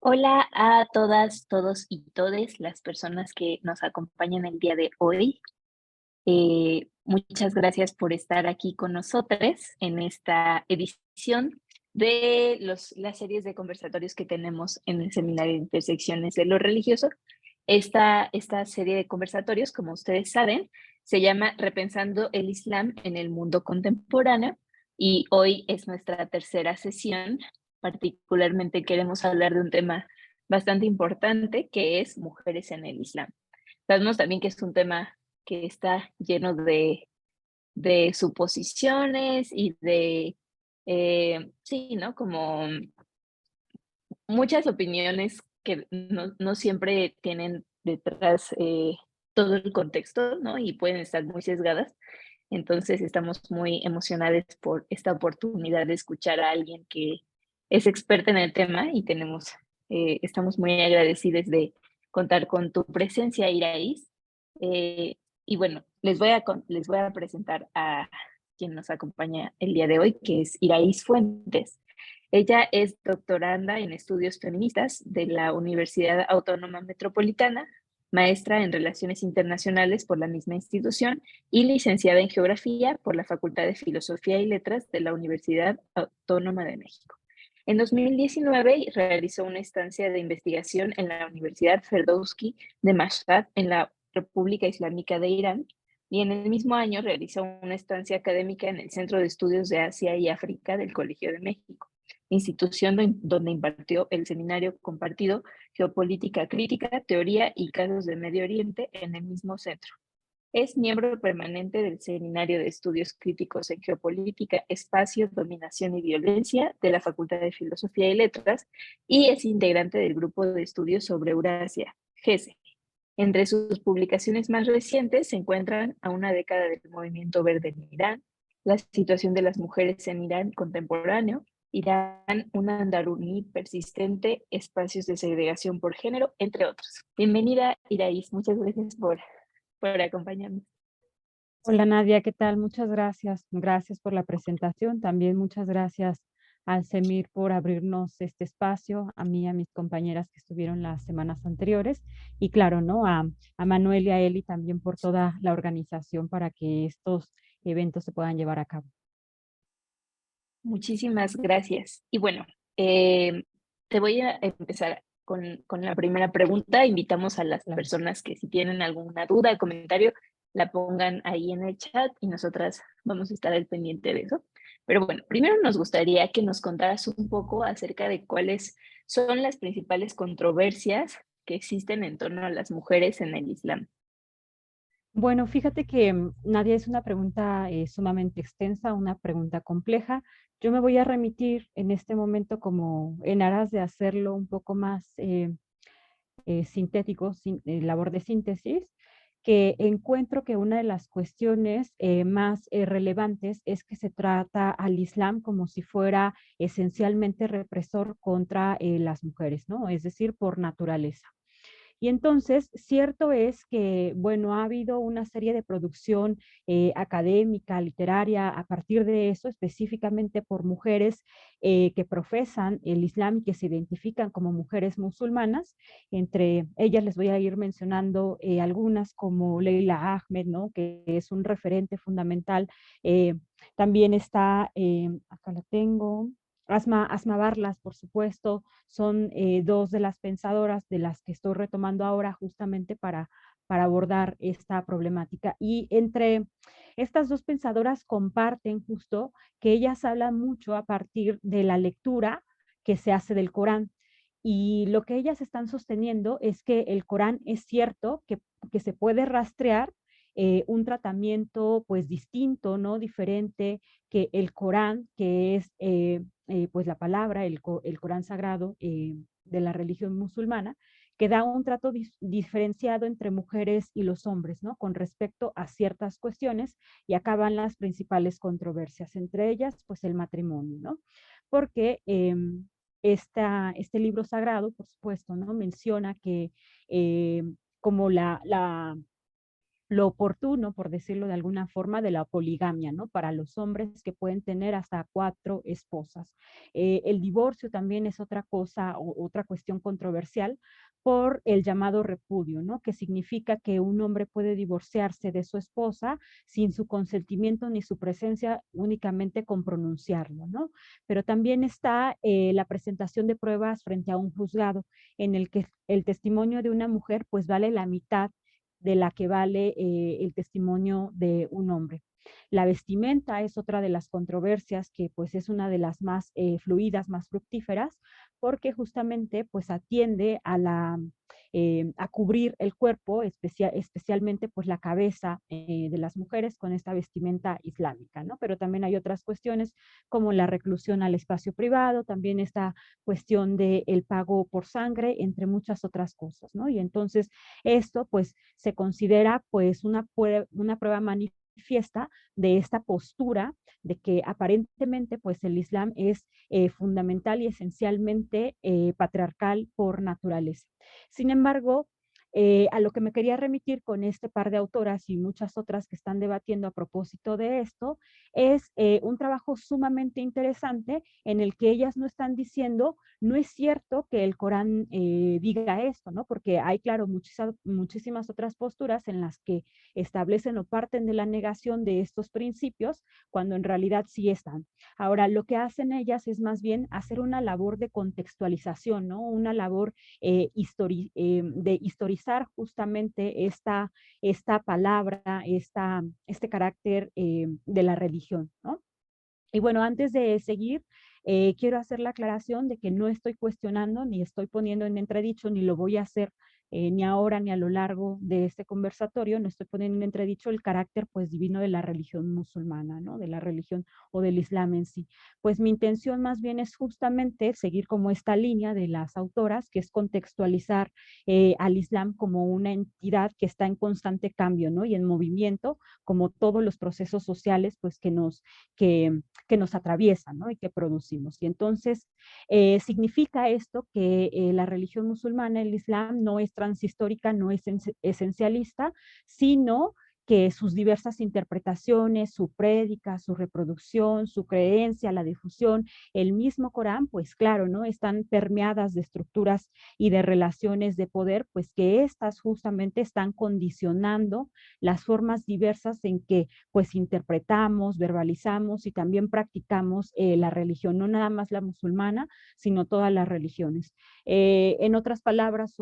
Hola a todas, todos y todes las personas que nos acompañan el día de hoy. Muchas gracias por estar aquí con nosotros en esta edición de las series de conversatorios que tenemos en el Seminario de Intersecciones de lo Religioso. Esta serie de conversatorios, como ustedes saben, se llama Repensando el Islam en el Mundo Contemporáneo y hoy es nuestra tercera sesión. Particularmente queremos hablar de un tema bastante importante que es mujeres en el Islam. Sabemos también que es un tema que está lleno de suposiciones y sí, ¿no? Como muchas opiniones que no siempre tienen detrás todo el contexto, ¿no? Y pueden estar muy sesgadas. Entonces estamos muy emocionados por esta oportunidad de escuchar a alguien que es experta en el tema y estamos muy agradecidos de contar con tu presencia, Iraís. Y bueno, les voy a presentar a quien nos acompaña el día de hoy, que es Iraís Fuentes. Ella es doctoranda en estudios feministas de la Universidad Autónoma Metropolitana, maestra en Relaciones Internacionales por la misma institución y licenciada en Geografía por la Facultad de Filosofía y Letras de la Universidad Autónoma de México. En 2019 realizó una estancia de investigación en la Universidad Ferdowsi de Mashhad en la República Islámica de Irán y en el mismo año realizó una estancia académica en el Centro de Estudios de Asia y África del Colegio de México, institución donde impartió el seminario compartido Geopolítica Crítica, Teoría y Casos de Medio Oriente en el mismo centro. Es miembro permanente del Seminario de Estudios Críticos en Geopolítica, Espacio, Dominación y Violencia de la Facultad de Filosofía y Letras y es integrante del Grupo de Estudios sobre Eurasia, GESE. Entre sus publicaciones más recientes se encuentran A una década del movimiento verde en Irán, La situación de las mujeres en Irán contemporáneo, Irán, una andaruní persistente, espacios de segregación por género, entre otros. Bienvenida, Iraís, muchas gracias por acompañarnos. Hola Nadia, ¿qué tal? Muchas gracias. Gracias por la presentación. También muchas gracias al CEMIR por abrirnos este espacio, a mí y a mis compañeras que estuvieron las semanas anteriores. Y claro, ¿no? A Manuel y a Eli también por toda la organización para que estos eventos se puedan llevar a cabo. Muchísimas gracias. Y bueno, eh, te voy a empezar con la primera pregunta. Invitamos a las Claro. personas que si tienen alguna duda, comentario, la pongan ahí en el chat y nosotras vamos a estar al pendiente de eso. Pero bueno, primero nos gustaría que nos contaras un poco acerca de cuáles son las principales controversias que existen en torno a las mujeres en el Islam. Bueno, fíjate que Nadia es una pregunta sumamente extensa, una pregunta compleja. Yo me voy a remitir en este momento como en aras de hacerlo un poco más sintético, labor de síntesis, que encuentro que una de las cuestiones más relevantes es que se trata al Islam como si fuera esencialmente represor contra las mujeres, ¿no? Es decir, por naturaleza. Y entonces, cierto es que, bueno, ha habido una serie de producción académica, literaria, a partir de eso, específicamente por mujeres que profesan el Islam y que se identifican como mujeres musulmanas. Entre ellas les voy a ir mencionando algunas como Leila Ahmed, ¿no? Que es un referente fundamental. Eh, También está, acá la tengo, Asma Barlas, por supuesto, son dos de las pensadoras de las que estoy retomando ahora justamente para abordar esta problemática. Y entre estas dos pensadoras comparten justo que ellas hablan mucho a partir de la lectura que se hace del Corán. Y lo que ellas están sosteniendo es que el Corán es cierto que se puede rastrear un tratamiento pues distinto, ¿no? Diferente que el Corán, que es pues la palabra, el Corán sagrado de la religión musulmana, que da un trato diferenciado entre mujeres y los hombres, ¿no? Con respecto a ciertas cuestiones y acaban las principales controversias, entre ellas, pues el matrimonio, ¿no? Porque este libro sagrado, por supuesto, ¿no? Menciona que como lo oportuno, por decirlo de alguna forma, de la poligamia, ¿no? Para los hombres que pueden tener hasta 4 esposas. El divorcio también es otra cosa o otra cuestión controversial por el llamado repudio, ¿no? Que significa que un hombre puede divorciarse de su esposa sin su consentimiento ni su presencia, únicamente con pronunciarlo, ¿no? Pero también está la presentación de pruebas frente a un juzgado en el que el testimonio de una mujer pues vale la mitad de la que vale el testimonio de un hombre. La vestimenta es otra de las controversias que pues es una de las más fluidas, más fructíferas, porque justamente pues atiende a a cubrir el cuerpo, especialmente pues la cabeza de las mujeres con esta vestimenta islámica, ¿no? Pero también hay otras cuestiones como la reclusión al espacio privado, también esta cuestión del pago por sangre, entre muchas otras cosas, ¿no? Y entonces esto pues se considera pues una prueba manifiesta de esta postura de que aparentemente pues el Islam es fundamental y esencialmente patriarcal por naturaleza. Sin embargo, a lo que me quería remitir con este par de autoras y muchas otras que están debatiendo a propósito de esto, es un trabajo sumamente interesante en el que ellas no están diciendo, no es cierto que el Corán diga esto, ¿no? Porque hay, claro, muchísimas otras posturas en las que establecen o parten de la negación de estos principios, cuando en realidad sí están. Ahora, lo que hacen ellas es más bien hacer una labor de contextualización, ¿no? Una labor de historizar justamente esta palabra, este carácter de la religión, ¿no? Y bueno, antes de seguir, quiero hacer la aclaración de que no estoy cuestionando, ni estoy poniendo en entredicho, ni lo voy a hacer ni ahora ni a lo largo de este conversatorio, no estoy poniendo en entredicho el carácter pues divino de la religión musulmana, ¿no? De la religión o del Islam en sí. Pues mi intención más bien es justamente seguir como esta línea de las autoras, que es contextualizar al Islam como una entidad que está en constante cambio, ¿no? Y en movimiento, como todos los procesos sociales pues que, que nos atraviesan, ¿no? Y que producimos. Y entonces significa esto que la religión musulmana, el Islam, no es transhistórica, no es esencialista, sino que sus diversas interpretaciones, su prédica, su reproducción, su creencia, la difusión, el mismo Corán, pues claro, ¿no? Están permeadas de estructuras y de relaciones de poder, pues que estas justamente están condicionando las formas diversas en que pues interpretamos, verbalizamos y también practicamos la religión, no nada más la musulmana, sino todas las religiones. En otras palabras,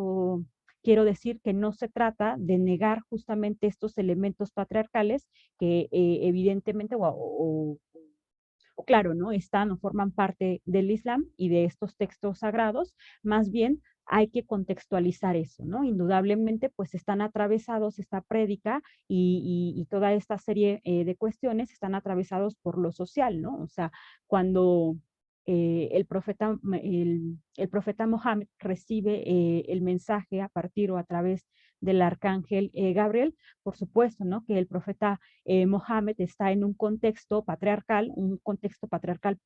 quiero decir que no se trata de negar justamente estos elementos patriarcales que evidentemente o claro, ¿no? Están o forman parte del Islam y de estos textos sagrados, más bien hay que contextualizar eso, ¿no? Indudablemente, pues están atravesados esta prédica y toda esta serie de cuestiones están atravesados por lo social, ¿no? O sea, cuando el profeta Mohammed recibe el mensaje a partir o a través del arcángel Gabriel, por supuesto, ¿no? Que el profeta Mohammed está en un contexto patriarcal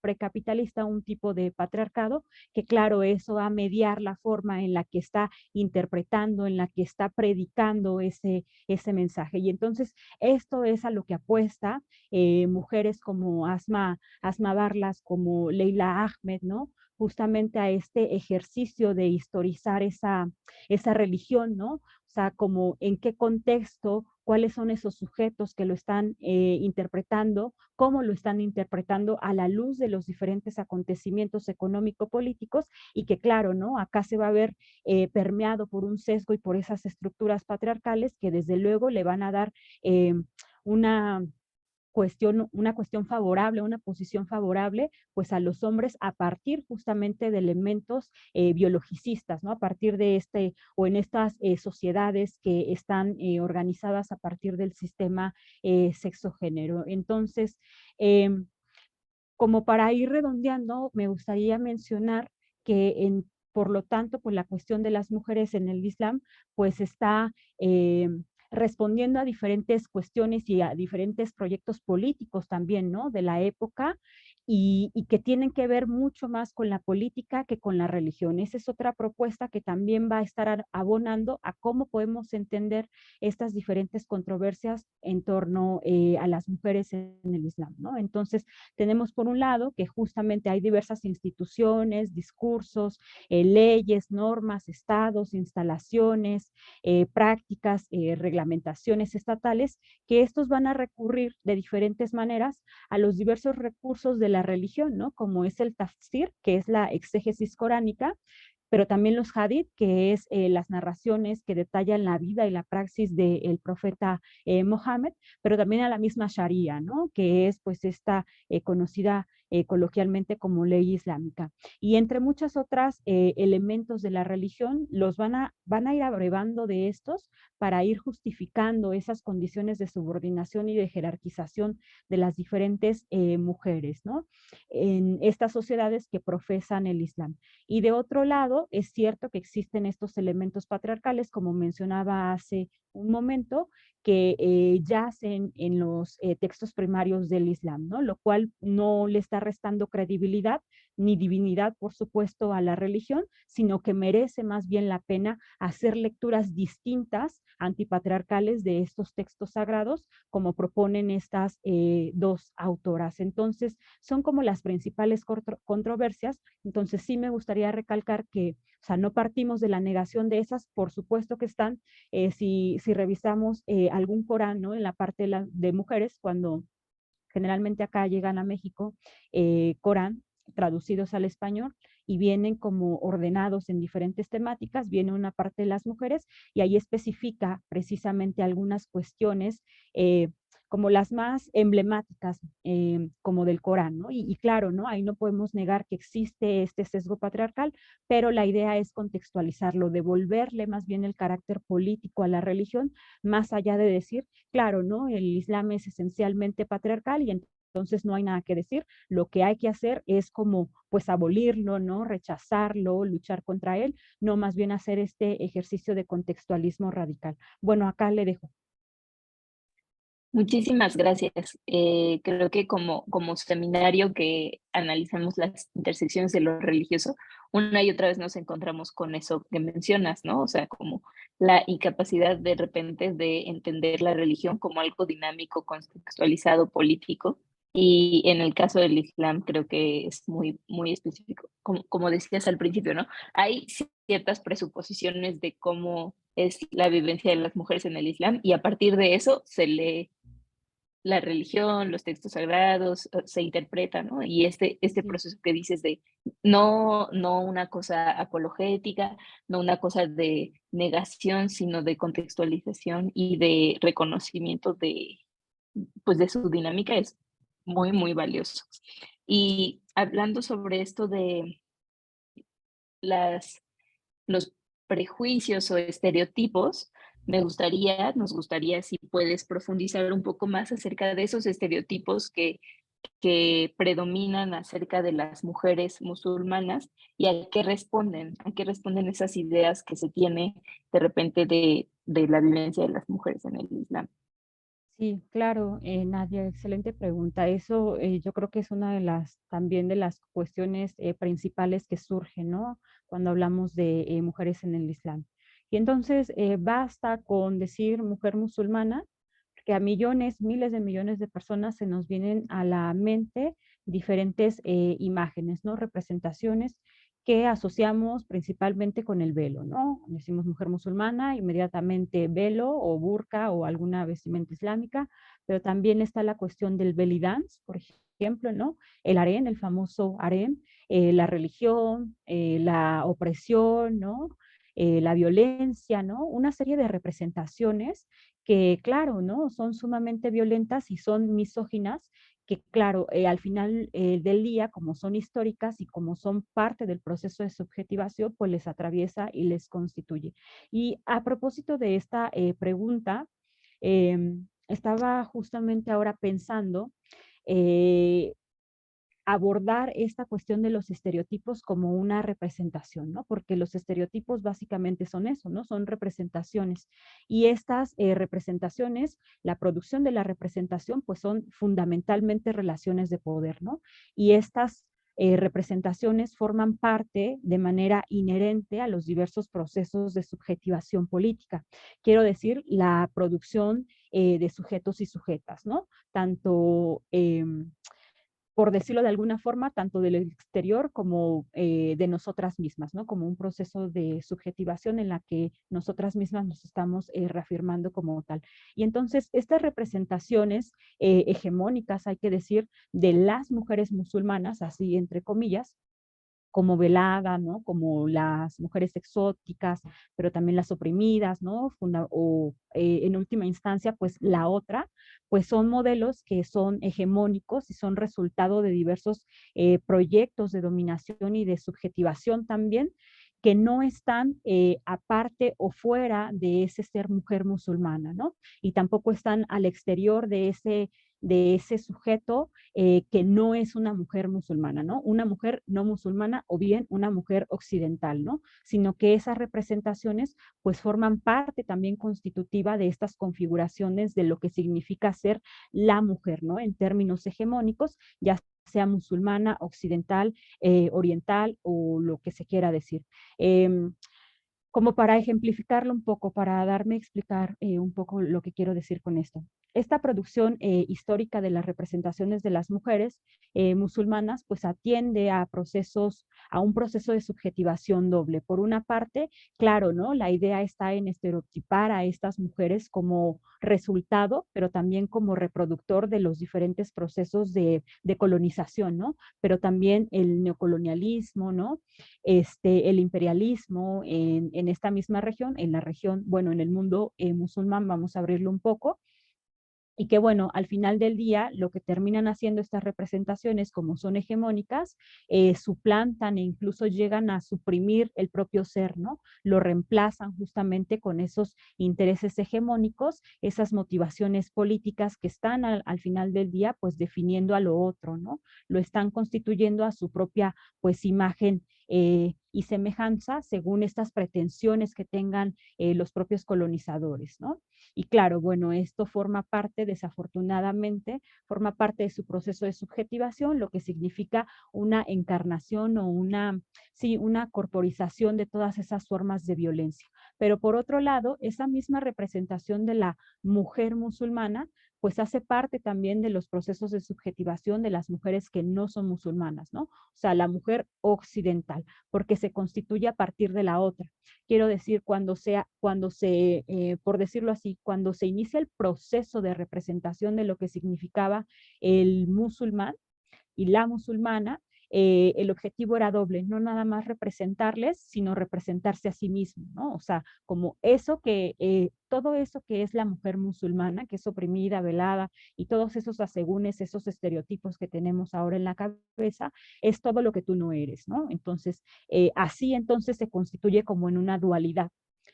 precapitalista, un tipo de patriarcado, que claro, eso va a mediar la forma en la que está interpretando, en la que está predicando ese mensaje. Y entonces esto es a lo que apuesta mujeres como Asma Barlas, como Leila Ahmed, ¿no? Justamente a este ejercicio de historizar esa religión, ¿no? O sea, como en qué contexto, cuáles son esos sujetos que lo están interpretando, cómo lo están interpretando a la luz de los diferentes acontecimientos económico-políticos y que claro, ¿no? Acá se va a ver permeado por un sesgo y por esas estructuras patriarcales que desde luego le van a dar una una cuestión favorable, una posición favorable, pues a los hombres a partir justamente de elementos biologicistas, ¿no? A partir de o en estas sociedades que están organizadas a partir del sistema sexo-género. Entonces, eh, como para ir redondeando, me gustaría mencionar que por lo tanto, pues la cuestión de las mujeres en el Islam, pues está respondiendo a diferentes cuestiones y a diferentes proyectos políticos también, ¿no? De la época y que tienen que ver mucho más con la política que con la religión. Esa es otra propuesta que también va a estar abonando a cómo podemos entender estas diferentes controversias en torno a las mujeres en el Islam, ¿no? Entonces, tenemos por un lado que justamente hay diversas instituciones, discursos, leyes, normas, estados, instalaciones, prácticas, reglamentaciones estatales, que estos van a recurrir de diferentes maneras a los diversos recursos de la religión, ¿no? Como es el tafsir, que es la exégesis coránica, pero también los hadith, que es las narraciones que detallan la vida y la praxis del profeta Mohammed, pero también a la misma Sharia, ¿no? Que es pues esta conocida coloquialmente como ley islámica. Y entre muchas otras elementos de la religión, van a ir abrevando de estos para ir justificando esas condiciones de subordinación y de jerarquización de las diferentes mujeres, ¿no? En estas sociedades que profesan el Islam. Y de otro lado, es cierto que existen estos elementos patriarcales, como mencionaba hace un momento, que yacen en los textos primarios del Islam, ¿no? Lo cual no le está restando credibilidad ni divinidad, por supuesto, a la religión, sino que merece más bien la pena hacer lecturas distintas, antipatriarcales de estos textos sagrados, como proponen estas dos autoras. Entonces, son como las principales controversias. Entonces, sí me gustaría recalcar que, o sea, no partimos de la negación de esas, por supuesto que están, si revisamos algún Corán, ¿no? En la parte de mujeres, cuando generalmente acá llegan a México, Corán, traducidos al español, y vienen como ordenados en diferentes temáticas, viene una parte de las mujeres y ahí especifica precisamente algunas cuestiones como las más emblemáticas, como del Corán, ¿no? Y claro, ¿no? Ahí no podemos negar que existe este sesgo patriarcal, pero la idea es contextualizarlo, devolverle más bien el carácter político a la religión, más allá de decir, claro, ¿no? El Islam es esencialmente patriarcal y entonces no hay nada que decir. Lo que hay que hacer es como, pues, abolirlo, ¿no? Rechazarlo, luchar contra él, no más bien hacer este ejercicio de contextualismo radical. Bueno, acá le dejo. Muchísimas gracias. Creo que como seminario que analizamos las intersecciones de lo religioso, una y otra vez nos encontramos con eso que mencionas, ¿no? O sea, como la incapacidad de repente de entender la religión como algo dinámico, contextualizado, político. Y en el caso del Islam creo que es muy, muy específico. Como decías al principio, ¿no? Hay ciertas presuposiciones de cómo es la vivencia de las mujeres en el Islam y a partir de eso se lee la religión, los textos sagrados, se interpreta, ¿no? Y este Sí, proceso que dices de no una cosa apologética, no una cosa de negación, sino de contextualización y de reconocimiento de, pues, de su dinámica es muy, muy valioso. Y hablando sobre esto de las los prejuicios o estereotipos, nos gustaría si puedes profundizar un poco más acerca de esos estereotipos que predominan acerca de las mujeres musulmanas y a qué responden esas ideas que se tiene de repente de la vivencia de las mujeres en el Islam. sí, claro, Nadia, excelente pregunta. Eso yo creo que es una de las, también de las cuestiones principales que surgen, ¿no? Cuando hablamos de mujeres en el Islam. Y entonces basta con decir mujer musulmana, que a millones, miles de millones de personas se nos vienen a la mente diferentes imágenes, ¿no? Representaciones que asociamos principalmente con el velo, ¿no? Decimos mujer musulmana, inmediatamente velo o burka o alguna vestimenta islámica, pero también está la cuestión del belly dance, por ejemplo, ¿no? El harén, el famoso harén, la religión, la opresión, ¿no? La violencia, ¿no? Una serie de representaciones que, claro, ¿no? Son sumamente violentas y son misóginas, que claro, al final del día, como son históricas y como son parte del proceso de subjetivación, pues les atraviesa y les constituye. Y a propósito de esta pregunta, estaba justamente ahora pensando, eh, abordar esta cuestión de los estereotipos como una representación, ¿no? Porque los estereotipos básicamente son eso, ¿no? Son representaciones. Y estas representaciones, la producción de la representación, pues son fundamentalmente relaciones de poder, ¿no? Y estas representaciones forman parte de manera inherente a los diversos procesos de subjetivación política. Quiero decir, la producción de sujetos y sujetas, ¿no? Tanto por decirlo de alguna forma, tanto del exterior como de nosotras mismas, ¿no? Como un proceso de subjetivación en la que nosotras mismas nos estamos reafirmando como tal. Y entonces, estas representaciones hegemónicas, hay que decir, de las mujeres musulmanas, así entre comillas, como velada, ¿no? Como las mujeres exóticas, pero también las oprimidas, ¿no? En última instancia, pues la otra, pues son modelos que son hegemónicos y son resultado de diversos proyectos de dominación y de subjetivación también, que no están aparte o fuera de ese ser mujer musulmana, ¿no? Y tampoco están al exterior de ese sujeto que no es una mujer musulmana, ¿no? Una mujer no musulmana o bien una mujer occidental, ¿no? Sino que esas representaciones pues forman parte también constitutiva de estas configuraciones de lo que significa ser la mujer, ¿no? En términos hegemónicos, ya sea musulmana, occidental, oriental o lo que se quiera decir. Eh, Como para ejemplificarlo un poco, para darme a explicar un poco lo que quiero decir con esto. Esta producción histórica de las representaciones de las mujeres musulmanas, pues atiende a procesos, a un proceso de subjetivación doble. Por una parte, claro, ¿no? La idea está en estereotipar a estas mujeres como resultado, pero también como reproductor de los diferentes procesos de colonización, ¿no? Pero también el neocolonialismo, ¿no? El imperialismo en esta misma región, en la región, bueno, en el mundo musulmán, vamos a abrirlo un poco, y que bueno, al final del día lo que terminan haciendo estas representaciones, como son hegemónicas, suplantan e incluso llegan a suprimir el propio ser, ¿no? Lo reemplazan justamente con esos intereses hegemónicos, esas motivaciones políticas que están al final del día pues definiendo a lo otro, ¿no? Lo están constituyendo a su propia pues imagen y semejanza según estas pretensiones que tengan los propios colonizadores, ¿no? Y claro, bueno, esto forma parte, desafortunadamente, forma parte de su proceso de subjetivación, lo que significa una encarnación o sí, una corporización de todas esas formas de violencia. Pero por otro lado, esa misma representación de la mujer musulmana, pues hace parte también de los procesos de subjetivación de las mujeres que no son musulmanas, ¿no? O sea, la mujer occidental, porque se constituye a partir de la otra. Quiero decir, por decirlo así, cuando se inicia el proceso de representación de lo que significaba el musulmán y la musulmana, el objetivo era doble, no nada más representarles, sino representarse a sí mismo, ¿no? O sea, como todo eso que es la mujer musulmana, que es oprimida, velada, y todos esos asegúnes, esos estereotipos que tenemos ahora en la cabeza, es todo lo que tú no eres, ¿no? Entonces, así entonces se constituye como en una dualidad,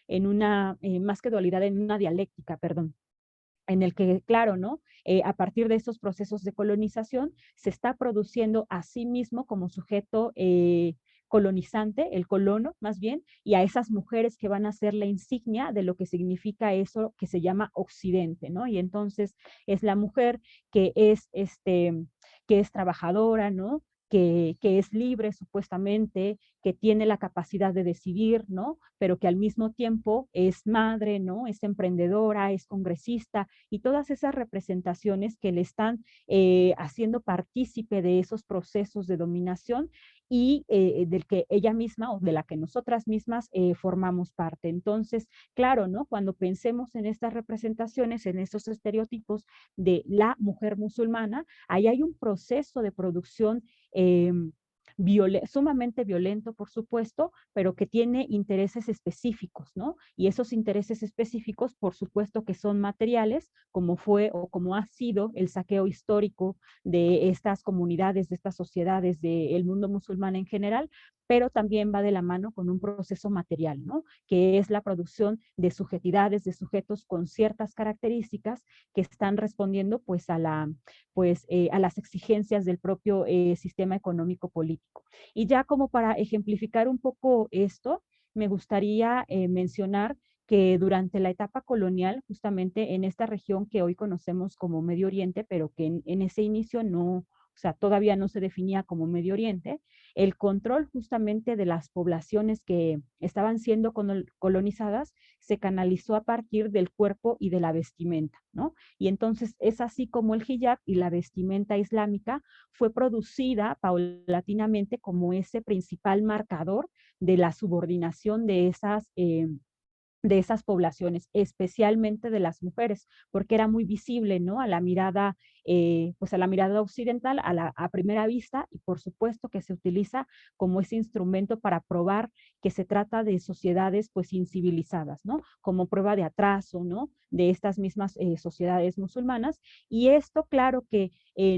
más que dualidad, en una dialéctica, perdón, en el que, claro, ¿no? A partir de esos procesos de colonización, se está produciendo a sí mismo como sujeto colonizante, el colono más bien, y a esas mujeres que van a ser la insignia de lo que significa eso que se llama Occidente, ¿no? Y entonces es la mujer que es trabajadora, ¿no? Que es libre supuestamente, que tiene la capacidad de decidir, ¿no? Pero que al mismo tiempo es madre, ¿no? Es emprendedora, es congresista, y todas esas representaciones que le están haciendo partícipe de esos procesos de dominación y del que ella misma o de la que nosotras mismas formamos parte. Entonces, claro, ¿no? Cuando pensemos en estas representaciones, en estos estereotipos de la mujer musulmana, ahí hay un proceso de producción eh, sumamente violento, por supuesto, pero que tiene intereses específicos, ¿no? Y esos intereses específicos, por supuesto que son materiales, como fue o como ha sido el saqueo histórico de estas comunidades, de estas sociedades, del mundo musulmán en general, pero también va de la mano con un proceso material, ¿no? Que es la producción de subjetidades, de sujetos con ciertas características que están respondiendo pues a las exigencias del propio sistema económico político. Y ya como para ejemplificar un poco esto, me gustaría mencionar que durante la etapa colonial, justamente en esta región que hoy conocemos como Medio Oriente, pero que en ese inicio no, o sea, todavía no se definía como Medio Oriente, el control justamente de las poblaciones que estaban siendo colonizadas se canalizó a partir del cuerpo y de la vestimenta, ¿no? Y entonces es así como el hijab y la vestimenta islámica fue producida paulatinamente como ese principal marcador de la subordinación de esas poblaciones, especialmente de las mujeres, porque era muy visible, ¿no? A la mirada, pues a la mirada occidental, a primera vista, y por supuesto que se utiliza como ese instrumento para probar que se trata de sociedades, pues, incivilizadas, ¿no? Como prueba de atraso, ¿no? De estas mismas sociedades musulmanas. Y esto, claro que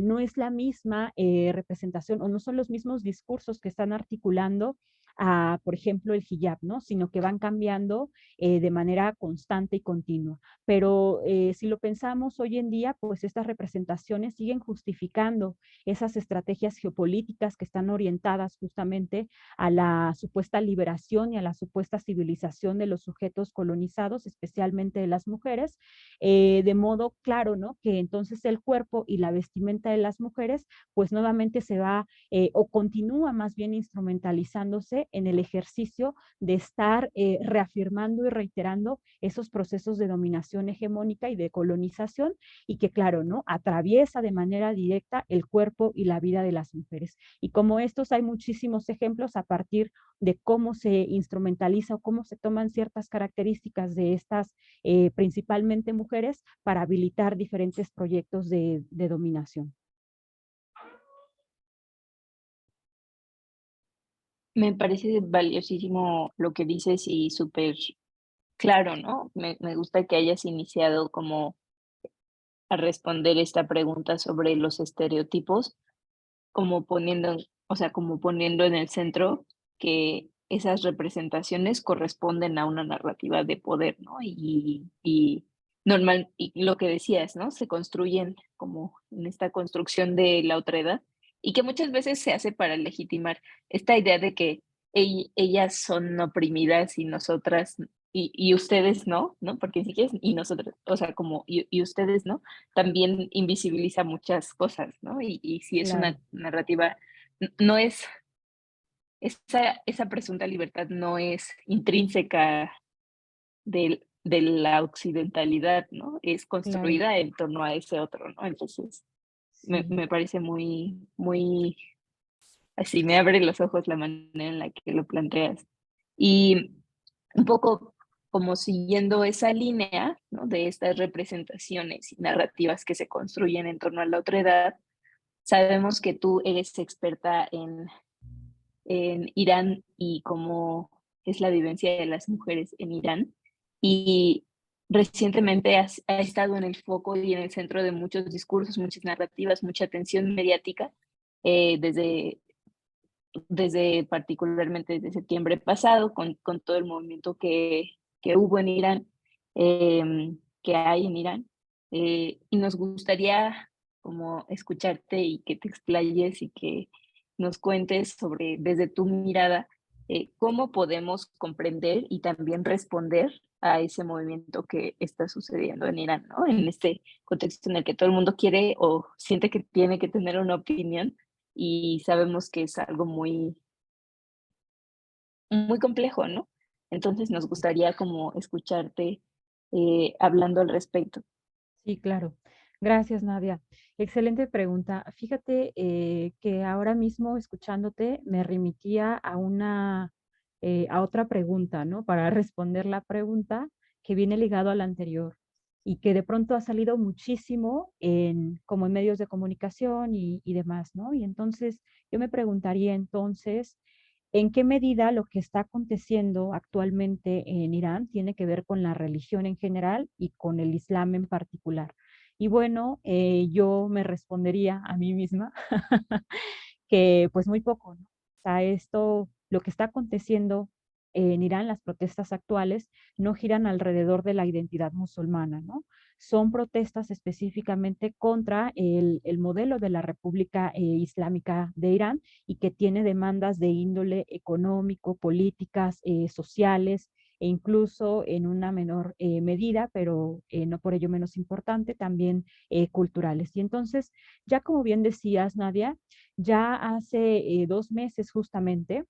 no es la misma representación o no son los mismos discursos que están articulando a, por ejemplo, el hijab, ¿no? Sino que van cambiando de manera constante y continua. Pero si lo pensamos hoy en día, pues estas representaciones siguen justificando esas estrategias geopolíticas que están orientadas justamente a la supuesta liberación y a la supuesta civilización de los sujetos colonizados, especialmente de las mujeres, de modo claro, ¿no? Que entonces el cuerpo y la vestimenta de las mujeres, pues nuevamente se va o continúa más bien instrumentalizándose en el ejercicio de estar reafirmando y reiterando esos procesos de dominación hegemónica y de colonización y que, claro, ¿no? Atraviesa de manera directa el cuerpo y la vida de las mujeres. Y como estos hay muchísimos ejemplos a partir de cómo se instrumentaliza o cómo se toman ciertas características de estas principalmente mujeres para habilitar diferentes proyectos de dominación. Me parece valiosísimo lo que dices y súper claro, ¿no? Me gusta que hayas iniciado como a responder esta pregunta sobre los estereotipos, como poniendo, o sea, como poniendo en el centro que esas representaciones corresponden a una narrativa de poder, ¿no? Y normal, y lo que decías, ¿no? Se construyen como en esta construcción de la otredad y que muchas veces se hace para legitimar esta idea de que ellas son oprimidas y nosotras y ustedes no, ¿no? Porque ni siquiera es y nosotros, o sea, como y ustedes no, también invisibiliza muchas cosas, ¿no? Y si es Claro, una narrativa, no es, esa presunta libertad no es intrínseca de la occidentalidad, ¿no? Es claro, construida en torno a ese otro, ¿no? Entonces, sí. me parece muy, muy, así me abre los ojos la manera en la que lo planteas. Y un poco como siguiendo esa línea, ¿no? De estas representaciones y narrativas que se construyen en torno a la otredad, sabemos que tú eres experta en Irán y cómo es la vivencia de las mujeres en Irán. Y recientemente ha estado en el foco y en el centro de muchos discursos, muchas narrativas, mucha atención mediática, desde, desde particularmente desde septiembre pasado, con todo el movimiento que hubo en Irán, que hay en Irán. Y nos gustaría como escucharte y que te explayes y que nos cuentes sobre, desde tu mirada, cómo podemos comprender y también responder a ese movimiento que está sucediendo en Irán, ¿no? En este contexto en el que todo el mundo quiere o siente que tiene que tener una opinión y sabemos que es algo muy, muy complejo, ¿no? Entonces nos gustaría como escucharte hablando al respecto. Sí, claro. Gracias, Nadia. Excelente pregunta. Fíjate que ahora mismo escuchándote me remitía a a otra pregunta, ¿no? Para responder la pregunta que viene ligado a la anterior y que de pronto ha salido muchísimo como en medios de comunicación y demás, ¿no? Y entonces yo me preguntaría entonces, ¿en qué medida lo que está aconteciendo actualmente en Irán tiene que ver con la religión en general y con el Islam en particular? Y bueno, yo me respondería a mí misma que pues muy poco, ¿no? O sea, esto lo que está aconteciendo en Irán, las protestas actuales, no giran alrededor de la identidad musulmana, ¿no? Son protestas específicamente contra el modelo de la República Islámica de Irán y que tiene demandas de índole económico, políticas, sociales e incluso en una menor medida, pero no por ello menos importante, también culturales. Y entonces, ya como bien decías, Nadia, ya hace 2 meses justamente,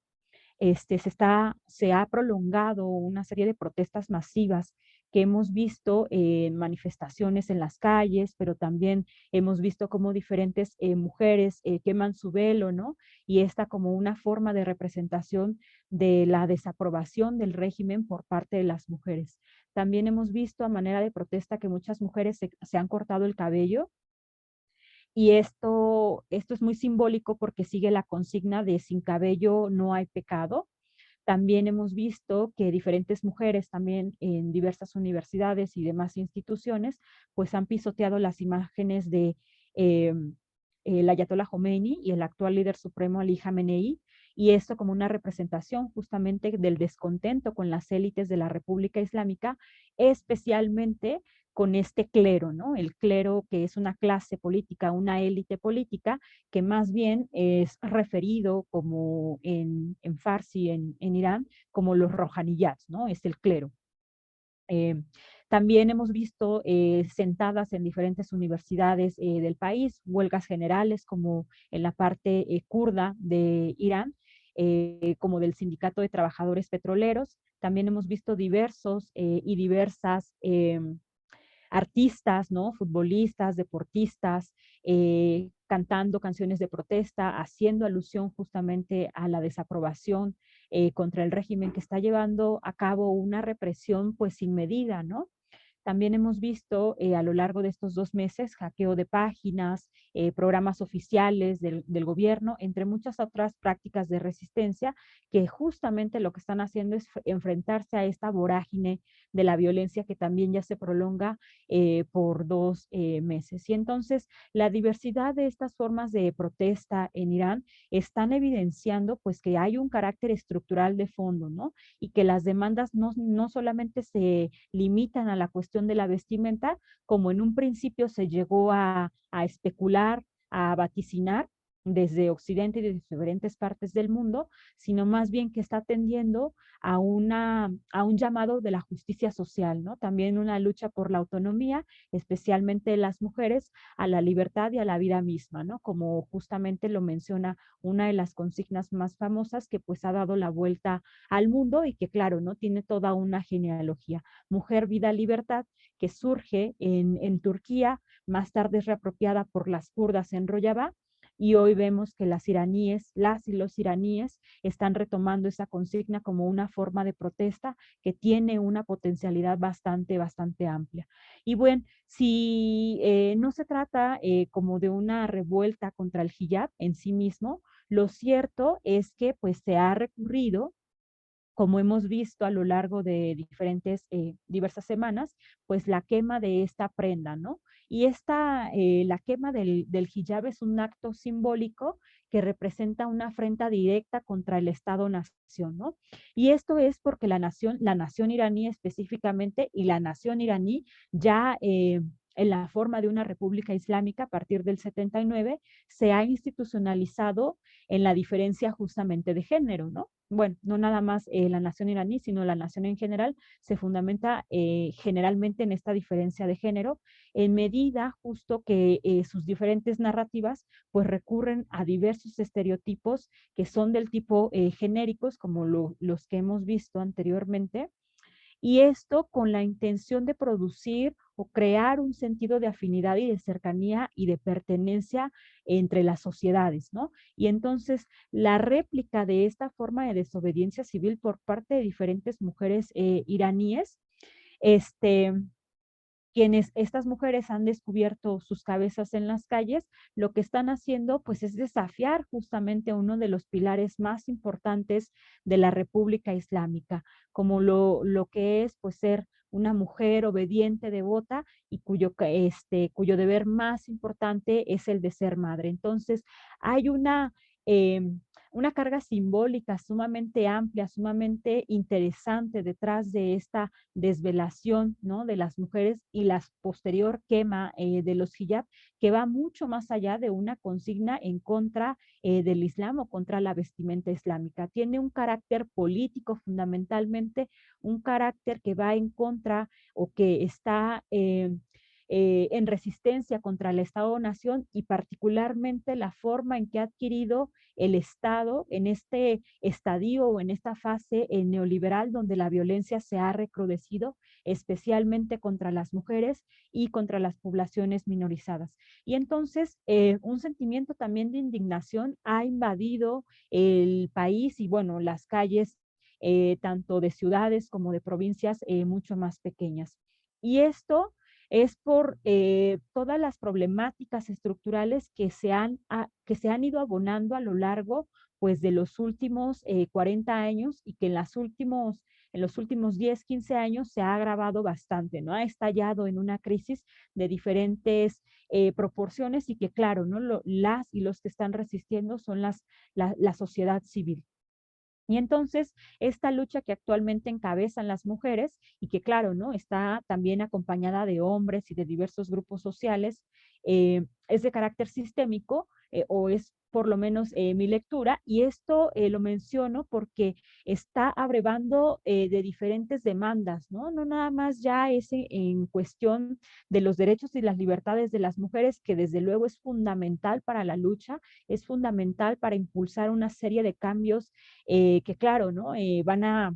se ha prolongado una serie de protestas masivas que hemos visto en manifestaciones en las calles, pero también hemos visto cómo diferentes mujeres queman su velo, ¿no? Y esta como una forma de representación de la desaprobación del régimen por parte de las mujeres. También hemos visto a manera de protesta que muchas mujeres se han cortado el cabello y esto es muy simbólico porque sigue la consigna de sin cabello no hay pecado. También hemos visto que diferentes mujeres también en diversas universidades y demás instituciones, pues han pisoteado las imágenes de eh, el Ayatollah Khomeini y el actual líder supremo Ali Khamenei, y esto como una representación justamente del descontento con las élites de la República Islámica, especialmente con este clero, ¿no? El clero que es una clase política, una élite política, que más bien es referido como en Farsi, en Irán, como los rohaniyats, ¿no? Es el clero. Eh, También hemos visto sentadas en diferentes universidades del país, huelgas generales como en la parte kurda de Irán, como del Sindicato de Trabajadores Petroleros. También hemos visto diversos y diversas artistas, ¿no? Futbolistas, deportistas, cantando canciones de protesta, haciendo alusión justamente a la desaprobación contra el régimen que está llevando a cabo una represión pues sin medida, ¿no? También hemos visto a lo largo de estos 2 meses hackeo de páginas, programas oficiales del gobierno, entre muchas otras prácticas de resistencia que justamente lo que están haciendo es enfrentarse a esta vorágine de la violencia que también ya se prolonga por 2 meses. Y entonces la diversidad de estas formas de protesta en Irán están evidenciando pues que hay un carácter estructural de fondo, ¿no? Y que las demandas no solamente se limitan a la cuestión de la vestimenta, como en un principio se llegó a especular, a vaticinar desde Occidente y de diferentes partes del mundo, sino más bien que está tendiendo a un llamado de la justicia social, ¿no? También una lucha por la autonomía, especialmente de las mujeres, a la libertad y a la vida misma, ¿no? Como justamente lo menciona una de las consignas más famosas que pues ha dado la vuelta al mundo y que claro, ¿no? Tiene toda una genealogía. Mujer, vida, libertad, que surge en Turquía, más tarde es reapropiada por las kurdas en Rojava, y hoy vemos que las y los iraníes están retomando esa consigna como una forma de protesta que tiene una potencialidad bastante, bastante amplia. Y bueno, si no se trata como de una revuelta contra el hijab en sí mismo, lo cierto es que pues se ha recurrido, como hemos visto a lo largo de diversas semanas, pues la quema de esta prenda, ¿no? Y la quema del hijab es un acto simbólico que representa una afrenta directa contra el Estado-nación, ¿no? Y esto es porque la nación iraní específicamente, y la nación iraní ya en la forma de una república islámica a partir del 79, se ha institucionalizado en la diferencia justamente de género, ¿no? Bueno, no nada más la nación iraní, sino la nación en general, se fundamenta generalmente en esta diferencia de género, en medida justo que sus diferentes narrativas pues recurren a diversos estereotipos que son del tipo genéricos, como los que hemos visto anteriormente, y esto con la intención de producir o crear un sentido de afinidad y de cercanía y de pertenencia entre las sociedades, ¿no? Y entonces la réplica de esta forma de desobediencia civil por parte de diferentes mujeres iraníes, este, quienes estas mujeres han descubierto sus cabezas en las calles, lo que están haciendo pues es desafiar justamente a uno de los pilares más importantes de la República Islámica, como lo que es pues ser una mujer obediente, devota y cuyo deber más importante es el de ser madre. Entonces, hay una, eh, una carga simbólica sumamente amplia, sumamente interesante detrás de esta desvelación, ¿no? De las mujeres y la posterior quema de los hijab, que va mucho más allá de una consigna en contra del Islam o contra la vestimenta islámica. Tiene un carácter político fundamentalmente, un carácter que va en contra o que está en resistencia contra el Estado-Nación y particularmente la forma en que ha adquirido el Estado en este estadio o en esta fase neoliberal donde la violencia se ha recrudecido, especialmente contra las mujeres y contra las poblaciones minorizadas. Y entonces un sentimiento también de indignación ha invadido el país y bueno, las calles tanto de ciudades como de provincias mucho más pequeñas. Y esto es por todas las problemáticas estructurales que se han ido abonando a lo largo pues, de los últimos 40 años y que en los últimos 10, 15 años se ha agravado bastante, ¿no? Ha estallado en una crisis de diferentes proporciones y que, claro, ¿no? Las y los que están resistiendo son la sociedad civil. Y entonces, esta lucha que actualmente encabezan las mujeres y que, claro, ¿no? Está también acompañada de hombres y de diversos grupos sociales, es de carácter sistémico o es por lo menos mi lectura, y esto lo menciono porque está abrevando de diferentes demandas, ¿no? No nada más ya es en cuestión de los derechos y las libertades de las mujeres, que desde luego es fundamental para la lucha, es fundamental para impulsar una serie de cambios que claro, ¿no? Van a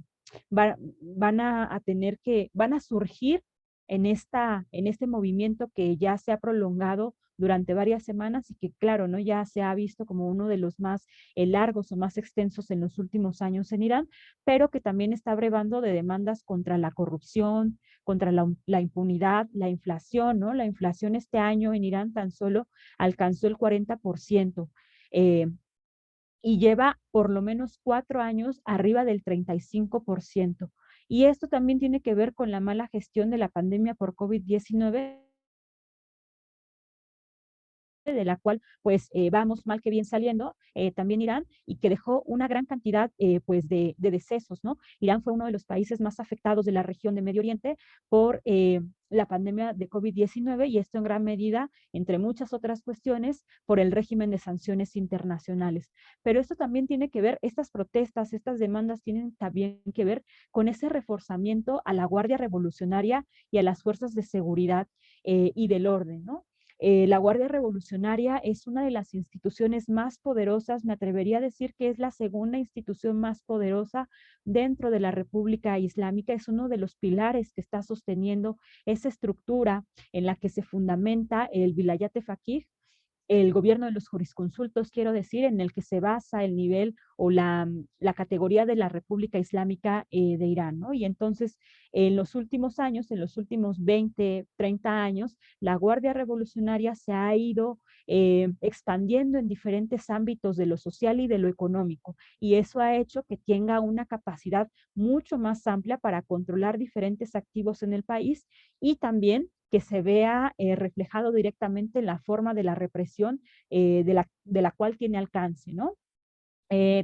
tener van a surgir en este movimiento que ya se ha prolongado durante varias semanas y que claro, ¿no? Ya se ha visto como uno de los más largos o más extensos en los últimos años en Irán, pero que también está brevando de demandas contra la corrupción, contra la impunidad, la inflación, ¿no? La inflación este año en Irán tan solo alcanzó el 40%. Eh, y lleva por lo menos 4 años arriba del 35%. Y esto también tiene que ver con la mala gestión de la pandemia por COVID-19, de la cual pues vamos mal que bien saliendo, también Irán, y que dejó una gran cantidad pues de decesos, ¿no? Irán fue uno de los países más afectados de la región de Medio Oriente por la pandemia de COVID-19 y esto en gran medida, entre muchas otras cuestiones, por el régimen de sanciones internacionales. Pero esto también tiene que ver, estas protestas, estas demandas tienen también que ver con ese reforzamiento a la Guardia Revolucionaria y a las fuerzas de seguridad y del orden, ¿no? La Guardia Revolucionaria es una de las instituciones más poderosas, me atrevería a decir que es la segunda institución más poderosa dentro de la República Islámica, es uno de los pilares que está sosteniendo esa estructura en la que se fundamenta el Vilayat Faqih, el gobierno de los jurisconsultos, quiero decir, en el que se basa el nivel o la categoría de la República Islámica de Irán, ¿no? Y entonces, en los últimos años, en los últimos 20, 30 años, la Guardia Revolucionaria se ha ido expandiendo en diferentes ámbitos de lo social y de lo económico, y eso ha hecho que tenga una capacidad mucho más amplia para controlar diferentes activos en el país y también que se vea reflejado directamente en la forma de la represión de la cual tiene alcance, ¿no?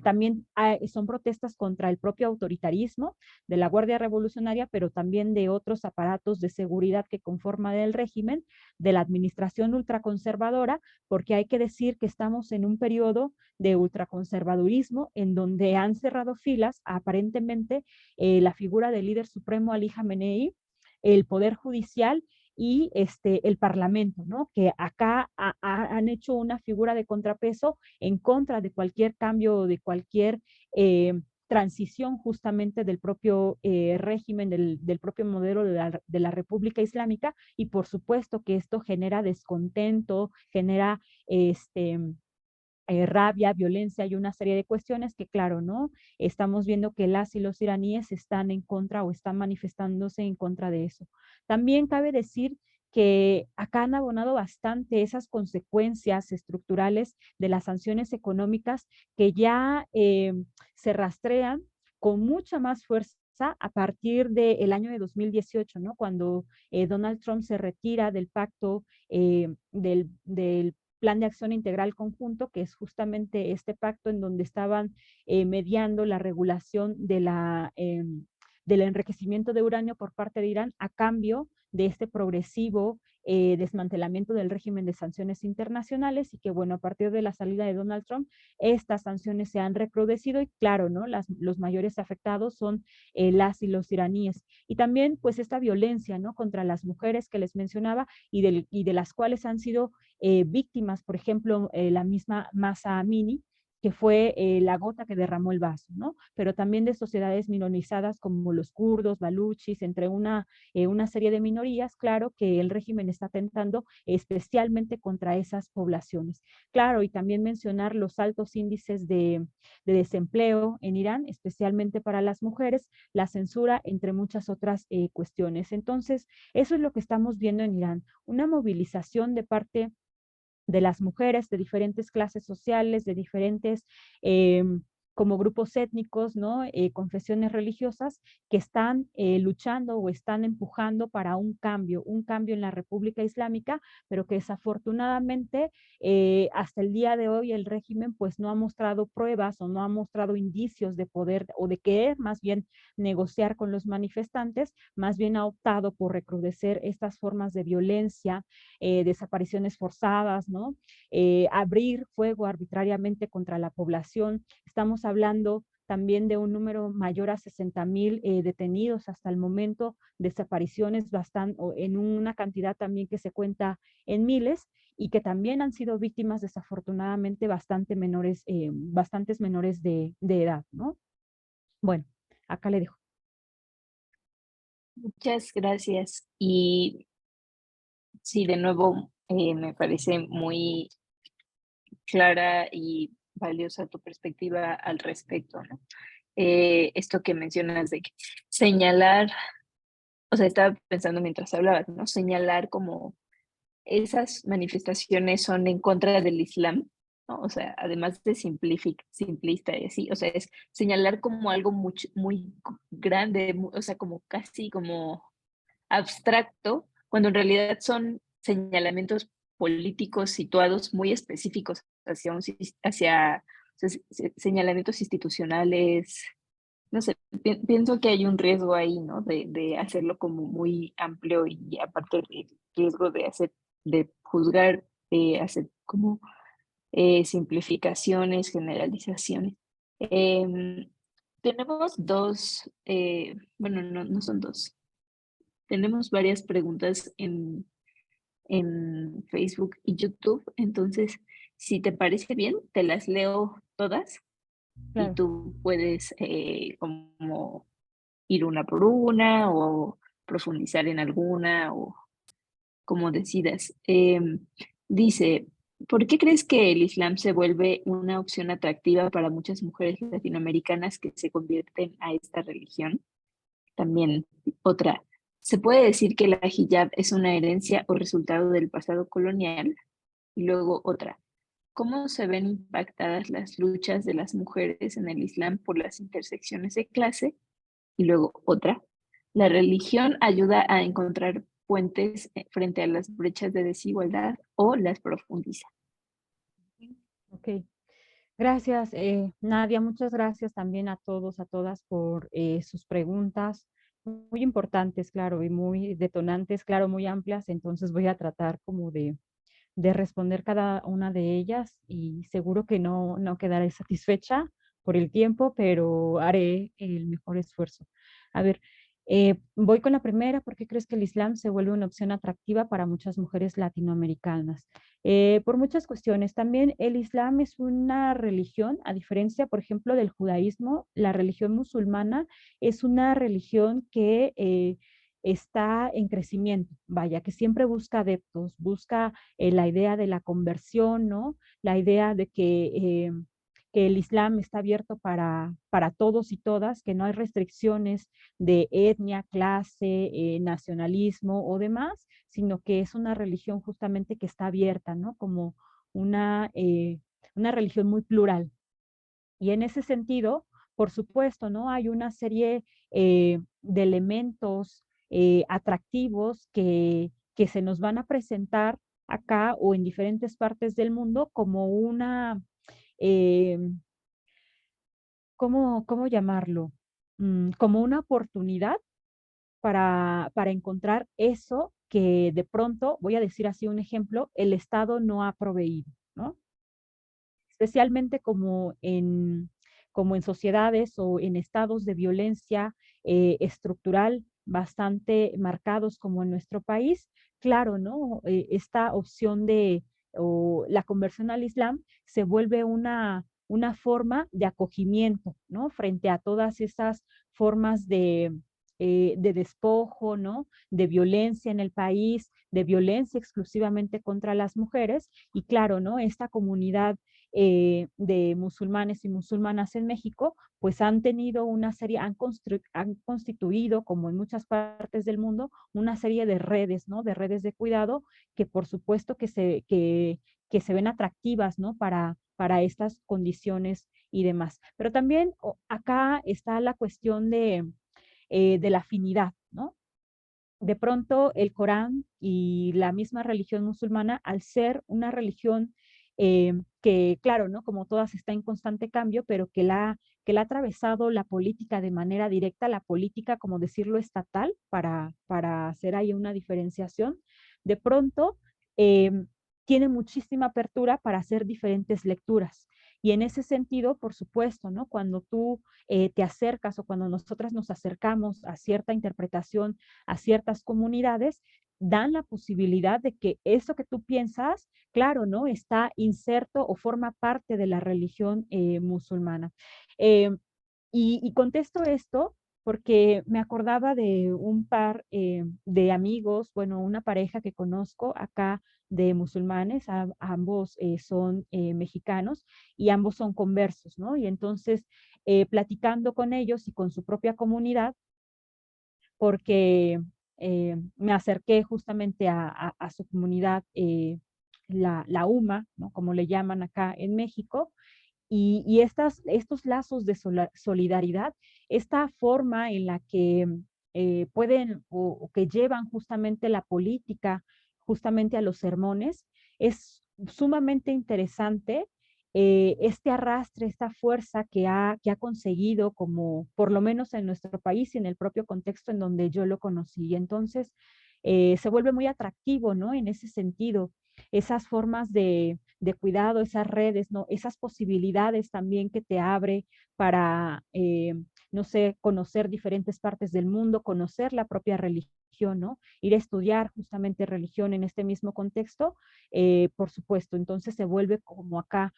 También son protestas contra el propio autoritarismo de la Guardia Revolucionaria, pero también de otros aparatos de seguridad que conforman el régimen, de la administración ultraconservadora, porque hay que decir que estamos en un periodo de ultraconservadurismo en donde han cerrado filas aparentemente la figura del líder supremo Ali Khamenei, el poder judicial y el parlamento, ¿no? Que acá han hecho una figura de contrapeso en contra de cualquier cambio o de cualquier transición justamente del propio régimen, del propio modelo de la República Islámica, y por supuesto que esto genera descontento, genera rabia, violencia y una serie de cuestiones que, claro, ¿no? Estamos viendo que las y los iraníes están en contra o están manifestándose en contra de eso. También cabe decir que acá han abonado bastante esas consecuencias estructurales de las sanciones económicas que ya se rastrean con mucha más fuerza a partir del año de 2018, ¿no? Cuando Donald Trump se retira del pacto del Plan de Acción Integral Conjunto, que es justamente este pacto en donde estaban mediando la regulación del enriquecimiento de uranio por parte de Irán a cambio de este progresivo desmantelamiento del régimen de sanciones internacionales y que, bueno, a partir de la salida de Donald Trump, estas sanciones se han recrudecido y claro, ¿no? Los mayores afectados son las y los iraníes. Y también, pues, esta violencia, ¿no? Contra las mujeres que les mencionaba y de las cuales han sido víctimas, por ejemplo, la misma Masa Amini, que fue la gota que derramó el vaso, ¿no? Pero también de sociedades minorizadas como los kurdos, baluchis, entre una serie de minorías, claro que el régimen está atentando especialmente contra esas poblaciones. Claro, y también mencionar los altos índices de desempleo en Irán, especialmente para las mujeres, la censura, entre muchas otras cuestiones. Entonces, eso es lo que estamos viendo en Irán, una movilización de parte de las mujeres de diferentes clases sociales, de diferentes como grupos étnicos, ¿no? Confesiones religiosas que están luchando o están empujando para un cambio en la República Islámica, pero que desafortunadamente hasta el día de hoy el régimen pues no ha mostrado pruebas o no ha mostrado indicios de poder o de querer más bien negociar con los manifestantes, más bien ha optado por recrudecer estas formas de violencia, desapariciones forzadas, ¿no? Abrir fuego arbitrariamente contra la población. Estamos hablando también de un número mayor a 60,000 detenidos hasta el momento, desapariciones en una cantidad también que se cuenta en miles y que también han sido víctimas desafortunadamente bastantes menores de edad, ¿no? Bueno, acá le dejo. Muchas gracias. Y sí, de nuevo, me parece muy clara y valiosa tu perspectiva al respecto, ¿no? Esto que mencionas de que señalar, o sea, estaba pensando mientras hablabas, ¿no? Señalar como esas manifestaciones son en contra del Islam, ¿no? O sea, además de simplista y así, o sea, es señalar como algo muy grande, o sea, como casi como abstracto, cuando en realidad son señalamientos políticos situados muy específicos hacia, hacia o sea, señalamientos institucionales. No sé, pienso que hay un riesgo ahí, ¿no? De hacerlo como muy amplio y aparte el riesgo de de juzgar, hacer como simplificaciones, generalizaciones. Em, tenemos dos, bueno, no son dos, tenemos varias preguntas en Facebook y YouTube, entonces, si te parece bien, te las leo todas y Claro. tú puedes como ir una por una o profundizar en alguna o como decidas. Dice, ¿por qué crees que el Islam se vuelve una opción atractiva para muchas mujeres latinoamericanas que se convierten a esta religión? También otra, ¿se puede decir que la hijab es una herencia o resultado del pasado colonial? Y luego otra, ¿cómo se ven impactadas las luchas de las mujeres en el Islam por las intersecciones de clase? Y luego otra, ¿la religión ayuda a encontrar puentes frente a las brechas de desigualdad o las profundiza? Ok. Gracias, Nadia. Muchas gracias también a todos, a todas por sus preguntas, muy importantes, claro, y muy detonantes, claro, muy amplias. Entonces voy a tratar como de responder cada una de ellas y seguro que no quedaré satisfecha por el tiempo, pero haré el mejor esfuerzo. A ver, voy con la primera. ¿Por qué crees que el Islam se vuelve una opción atractiva para muchas mujeres latinoamericanas? Por muchas cuestiones. También el Islam es una religión, a diferencia, por ejemplo, del judaísmo, la religión musulmana es una religión que está en crecimiento, vaya, que siempre busca adeptos, busca la idea de la conversión, ¿no? La idea de que el Islam está abierto para todos y todas, que no hay restricciones de etnia, clase, nacionalismo o demás, sino que es una religión justamente que está abierta, ¿no? Como una religión muy plural. Y en ese sentido, por supuesto, ¿no? Hay una serie de elementos atractivos que se nos van a presentar acá o en diferentes partes del mundo como una, eh, ¿cómo llamarlo? Como una oportunidad para encontrar eso que de pronto, voy a decir así un ejemplo, el Estado no ha proveído, ¿no? Especialmente como en sociedades o en estados de violencia estructural bastante marcados como en nuestro país, claro, ¿no? Esta opción de o la conversión al Islam se vuelve una forma de acogimiento, ¿no? Frente a todas esas formas de despojo, ¿no? De violencia en el país, de violencia exclusivamente contra las mujeres. Y claro, ¿no? Esta comunidad de musulmanes y musulmanas en México, pues han tenido una serie, han constituido, como en muchas partes del mundo, una serie de redes, ¿no? De redes de cuidado que por supuesto que se ven atractivas, ¿no? Para estas condiciones y demás. Pero también acá está la cuestión de la afinidad, ¿no? De pronto el Corán y la misma religión musulmana, al ser una religión que, claro, ¿no? Como todas está en constante cambio, pero que la ha atravesado la política de manera directa, la política, como decirlo, estatal, para hacer ahí una diferenciación, de pronto eh, tiene muchísima apertura para hacer diferentes lecturas. Y en ese sentido, por supuesto, ¿no? Cuando tú te acercas o cuando nosotras nos acercamos a cierta interpretación a ciertas comunidades, dan la posibilidad de que eso que tú piensas, claro, ¿no? Está inserto o forma parte de la religión musulmana. Eh, y contesto esto porque me acordaba de un par de amigos, bueno, una pareja que conozco acá de musulmanes, ambos son mexicanos y ambos son conversos, ¿no? Y entonces, platicando con ellos y con su propia comunidad, porque me acerqué justamente a su comunidad, la UMA, ¿no? Como le llaman acá en México, y estos lazos de solidaridad, esta forma en la que pueden o que llevan justamente la política, justamente a los sermones, es sumamente interesante este arrastre, esta fuerza que ha conseguido, como por lo menos en nuestro país y en el propio contexto en donde yo lo conocí. Entonces, se vuelve muy atractivo, ¿no? En ese sentido, esas formas de cuidado, esas redes, ¿no? Esas posibilidades también que te abre para, no sé, conocer diferentes partes del mundo, conocer la propia religión, ¿no? Ir a estudiar justamente religión en este mismo contexto, por supuesto. Entonces se vuelve como acá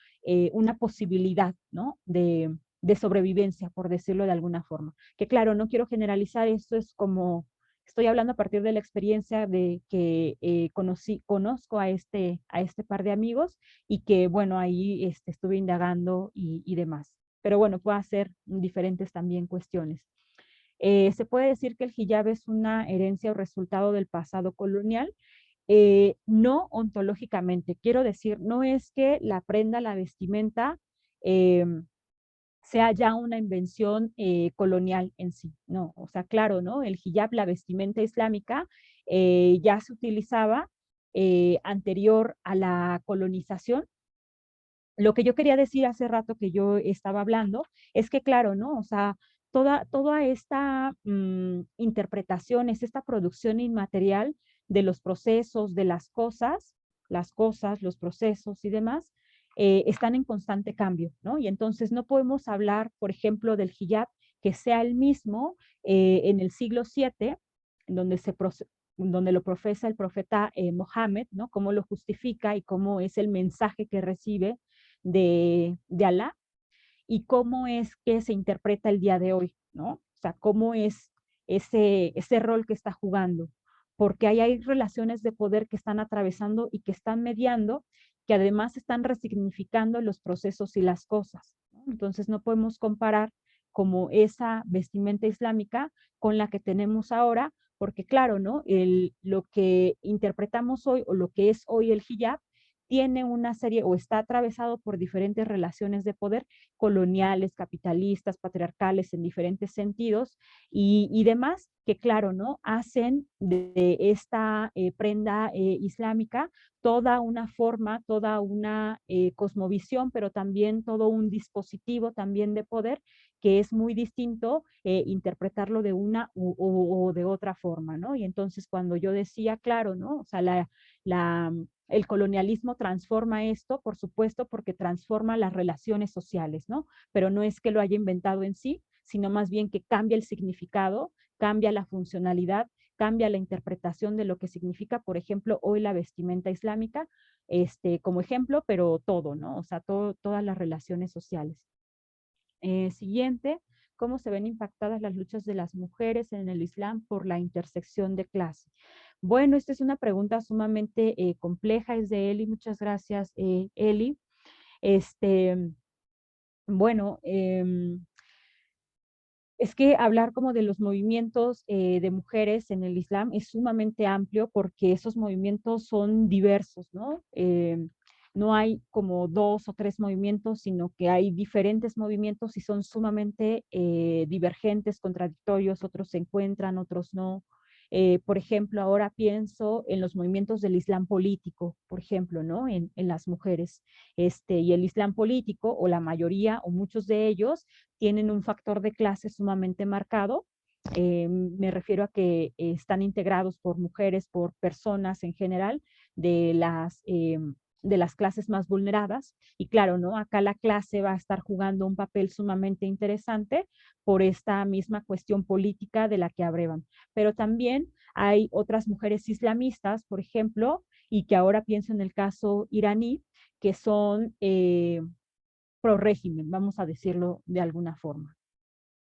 una posibilidad, ¿no? De sobrevivencia, por decirlo de alguna forma. Que claro, no quiero generalizar, esto es como estoy hablando a partir de la experiencia de que conozco a este par de amigos y que, bueno, ahí estuve indagando y demás. Pero bueno, puede ser diferentes también cuestiones. Se puede decir que el hijab es una herencia o resultado del pasado colonial. No ontológicamente, quiero decir, no es que la prenda, la vestimenta, eh, sea ya una invención colonial en sí. No, o sea, claro, ¿no? El hijab, la vestimenta islámica, ya se utilizaba anterior a la colonización. Lo que yo quería decir hace rato que yo estaba hablando es que, claro, ¿no? O sea, toda esta interpretación, es esta producción inmaterial de los procesos, de las cosas, los procesos y demás, están en constante cambio, ¿no? Y entonces no podemos hablar, por ejemplo, del hijab que sea el mismo en el siglo VII, en donde lo profesa el profeta Mohammed, ¿no? Cómo lo justifica y cómo es el mensaje que recibe de Alá y cómo es que se interpreta el día de hoy, ¿no? O sea, cómo es ese rol que está jugando, porque ahí hay relaciones de poder que están atravesando y que están mediando, que además están resignificando los procesos y las cosas, ¿no? Entonces no podemos comparar como esa vestimenta islámica con la que tenemos ahora, porque claro, ¿no? Lo que interpretamos hoy o lo que es hoy el hijab tiene una serie o está atravesado por diferentes relaciones de poder coloniales, capitalistas, patriarcales en diferentes sentidos y demás, que claro, ¿no? Hacen de esta prenda islámica toda una forma, toda una cosmovisión, pero también todo un dispositivo también de poder que es muy distinto interpretarlo de una o de otra forma, ¿no? Y entonces cuando yo decía, claro, ¿no? O sea, la, el colonialismo transforma esto, por supuesto, porque transforma las relaciones sociales, ¿no? Pero no es que lo haya inventado en sí, sino más bien que cambia el significado, cambia la funcionalidad, cambia la interpretación de lo que significa, por ejemplo, hoy la vestimenta islámica, como ejemplo, pero todo, ¿no? O sea, todas las relaciones sociales. Siguiente, ¿cómo se ven impactadas las luchas de las mujeres en el Islam por la intersección de clase? Bueno, esta es una pregunta sumamente compleja, es de Eli, muchas gracias, Eli. Este, bueno, es que hablar como de los movimientos de mujeres en el Islam es sumamente amplio porque esos movimientos son diversos, ¿no? No hay como dos o tres movimientos, sino que hay diferentes movimientos y son sumamente divergentes, contradictorios, otros se encuentran, otros no. Por ejemplo, ahora pienso en los movimientos del Islam político, por ejemplo, ¿no? En las mujeres. Y el Islam político, o la mayoría, o muchos de ellos, tienen un factor de clase sumamente marcado. Me refiero a que están integrados por mujeres, por personas en general de las clases más vulneradas. Y claro, ¿no? Acá la clase va a estar jugando un papel sumamente interesante por esta misma cuestión política de la que abrevan. Pero también hay otras mujeres islamistas, por ejemplo, y que ahora pienso en el caso iraní, que son pro régimen, vamos a decirlo de alguna forma.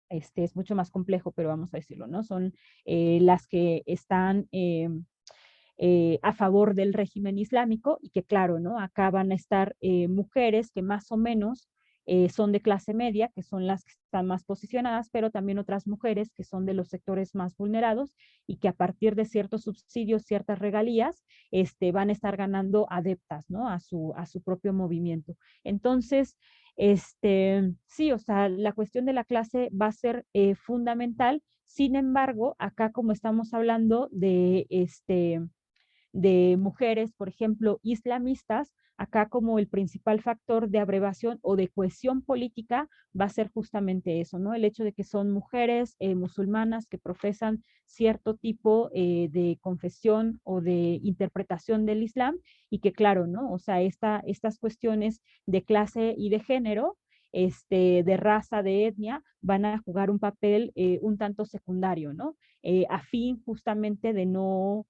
Es mucho más complejo, pero vamos a decirlo, ¿no? Son las que están a favor del régimen islámico y que claro, ¿no? Acá van a estar mujeres que más o menos son de clase media, que son las que están más posicionadas, pero también otras mujeres que son de los sectores más vulnerados y que a partir de ciertos subsidios, ciertas regalías, van a estar ganando adeptas, ¿no? A su propio movimiento. Entonces, sí, o sea, la cuestión de la clase va a ser fundamental. Sin embargo, acá como estamos hablando de mujeres, por ejemplo, islamistas, acá como el principal factor de abrevación o de cohesión política va a ser justamente eso, ¿no? El hecho de que son mujeres musulmanas que profesan cierto tipo de confesión o de interpretación del Islam y que claro, ¿no? O sea, estas cuestiones de clase y de género, de raza, de etnia, van a jugar un papel un tanto secundario, ¿no? A fin justamente de no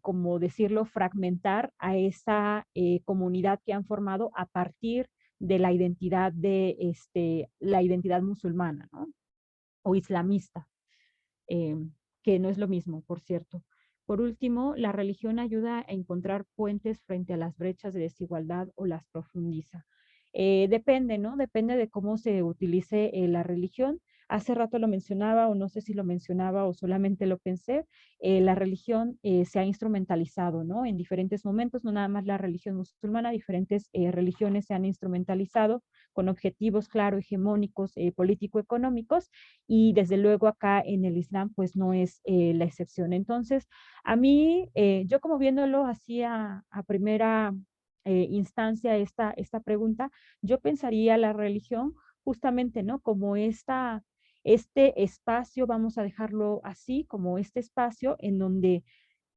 como decirlo, fragmentar a esa comunidad que han formado a partir de la identidad musulmana, ¿no? O islamista, eh, que no es lo mismo, por cierto. Por último, la religión ayuda a encontrar puentes frente a las brechas de desigualdad o las profundiza. Depende, ¿no? Depende de cómo se utilice la religión. Hace rato lo mencionaba, o no sé si lo mencionaba o solamente lo pensé, la religión se ha instrumentalizado, ¿no? En diferentes momentos, no nada más la religión musulmana, diferentes religiones se han instrumentalizado con objetivos, claro, hegemónicos, político-económicos, y desde luego acá en el Islam pues no es la excepción. Entonces, a mí, yo como viéndolo así a primera instancia esta pregunta, yo pensaría la religión justamente, ¿no? Como este espacio, vamos a dejarlo así, como este espacio en donde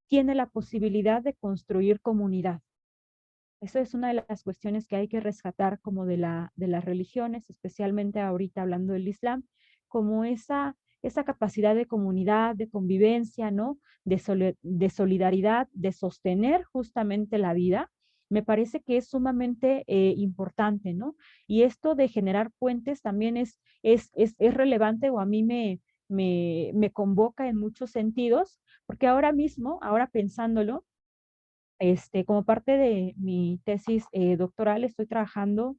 tiene la posibilidad de construir comunidad. Eso es una de las cuestiones que hay que rescatar como de las religiones, especialmente ahorita hablando del Islam, como esa capacidad de comunidad, de convivencia, ¿no? De solidaridad, de sostener justamente la vida, me parece que es sumamente importante, ¿no? Y esto de generar puentes también es relevante o a mí me convoca en muchos sentidos, porque ahora mismo, ahora pensándolo, como parte de mi tesis doctoral, estoy trabajando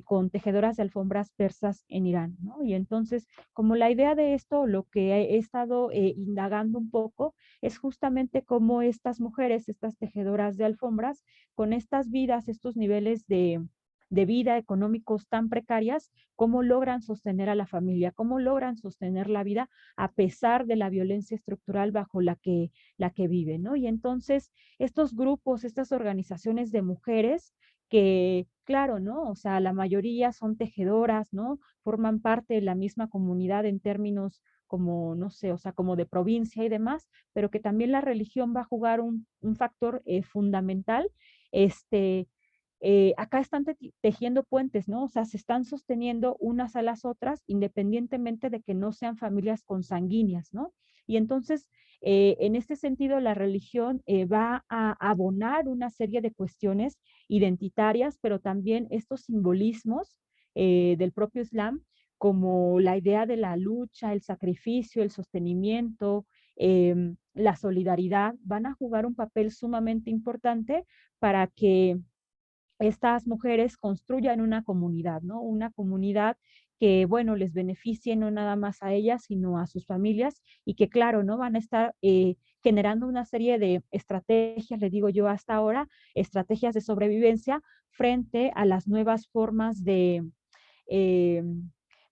con tejedoras de alfombras persas en Irán, ¿no? Y entonces, como la idea de esto, lo que he estado indagando un poco, es justamente cómo estas mujeres, estas tejedoras de alfombras, con estas vidas, estos niveles de vida económicos tan precarias, cómo logran sostener a la familia, cómo logran sostener la vida a pesar de la violencia estructural bajo la que viven, ¿no? Y entonces estos grupos, estas organizaciones de mujeres que, claro, ¿no? O sea, la mayoría son tejedoras, ¿no? Forman parte de la misma comunidad en términos como, no sé, o sea, como de provincia y demás, pero que también la religión va a jugar un factor fundamental. Este, acá están tejiendo puentes, ¿no? O sea, se están sosteniendo unas a las otras independientemente de que no sean familias consanguíneas, ¿no? Y entonces, en este sentido, la religión va a abonar una serie de cuestiones identitarias, pero también estos simbolismos del propio Islam, como la idea de la lucha, el sacrificio, el sostenimiento, la solidaridad, van a jugar un papel sumamente importante para que estas mujeres construyan una comunidad, ¿no? Una comunidad que, bueno, les beneficie no nada más a ellas, sino a sus familias y que, claro, ¿no? Van a estar generando una serie de estrategias, le digo yo hasta ahora, estrategias de sobrevivencia frente a las nuevas formas eh,